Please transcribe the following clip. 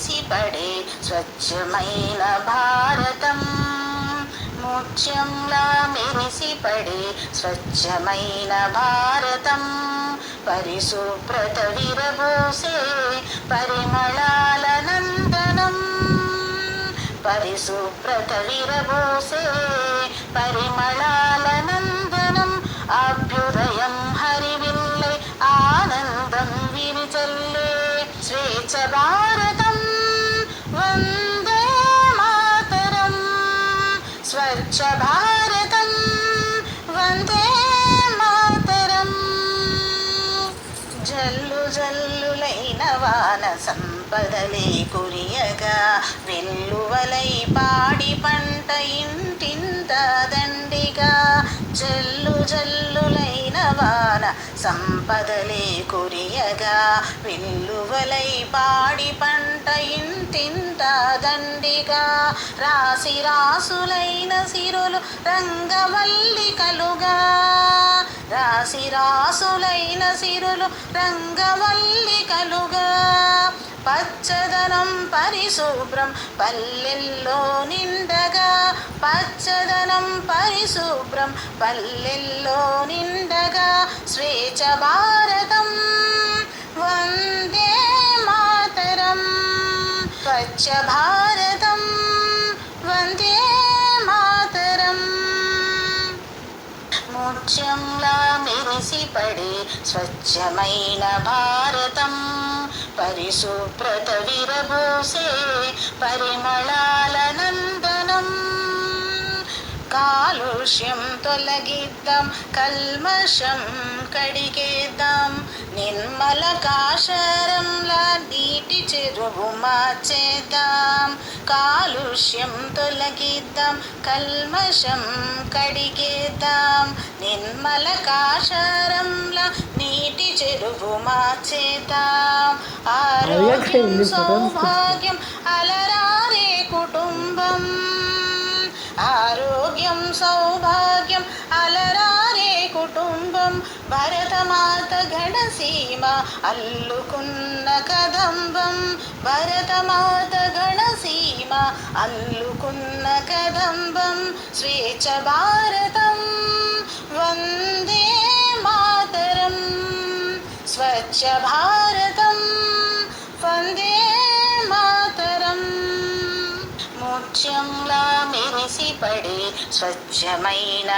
మెరిసిపడే స్వచ్ఛమైన భారతం, ముత్యంలా మెరిసిపడే స్వచ్ఛమైన భారతం, పరిశుభ్రత విరబూసే పరిమళాల నందనం, పరిశుభ్రత విరబూసే పరిమళాల నందనం, అభ్యుదయం హరివిల్లై ఆనందం విరిచల్లే స్వేచ్ఛ భారతం, వందే మాతరం, స్వచ్ఛ భారతం, వందే మాతరం. జల్లు జల్లులైన వాన సంపదలే కురియగా, వెల్లువలై పాడి పంట ఇంటింత దండిగా, జల్లు జల్లులైన వాన సంపదలే కురియగా, వెల్లువలై పాడి పంట ఇంటింత దండిగా, రాసి రాసులైన సిరులు రంగవల్లికలుగా, రాసి రాసులైన సిరులు రంగవల్లికలుగా, పచ్చదనం పరిశుభ్రం పల్లెల్లో నిండగా, పచ్చదనం పరిశుభ్రం పల్లెల్లో నిండగా, స్వేచ్ఛ భారతం, వందే మాతరం, స్వచ్ఛ భారతం, వందే మాతరం. ముత్యంలా మెరిసిపడే స్వచ్ఛమైన భారతం, పరిశుభ్రత విరబూసే పరిమళాల నందనం, కాలుష్యం తొలగిద్దాం కల్మషం కడిగేద్దాం, నిర్మల కాషారంలా నీటి చెరువు మార్చేద్దాం, కాలుష్యం తొలగిద్దాం కల్మషం కడిగేద్దాం, నిర్మల కాషారంలా నీటి చెరువు మార్చేద్దాం, ఆరోగ్యం సౌభాగ్యం అలరారే కుటుంబం, ఆరోగ్యం సౌభాగ్యం అలరారే కుటుంబం, భరతమాత గణసీమ అల్లుకున్న కదంబం, భరతమాత గణసీమ అల్లుకున్న కదంబం, స్వేచ్ఛ భారతం, వందే మాతరం, స్వచ్ఛ భారతం, వందే మాతరం. ముత్యంలా మెరిసిపడే స్వచ్ఛమైన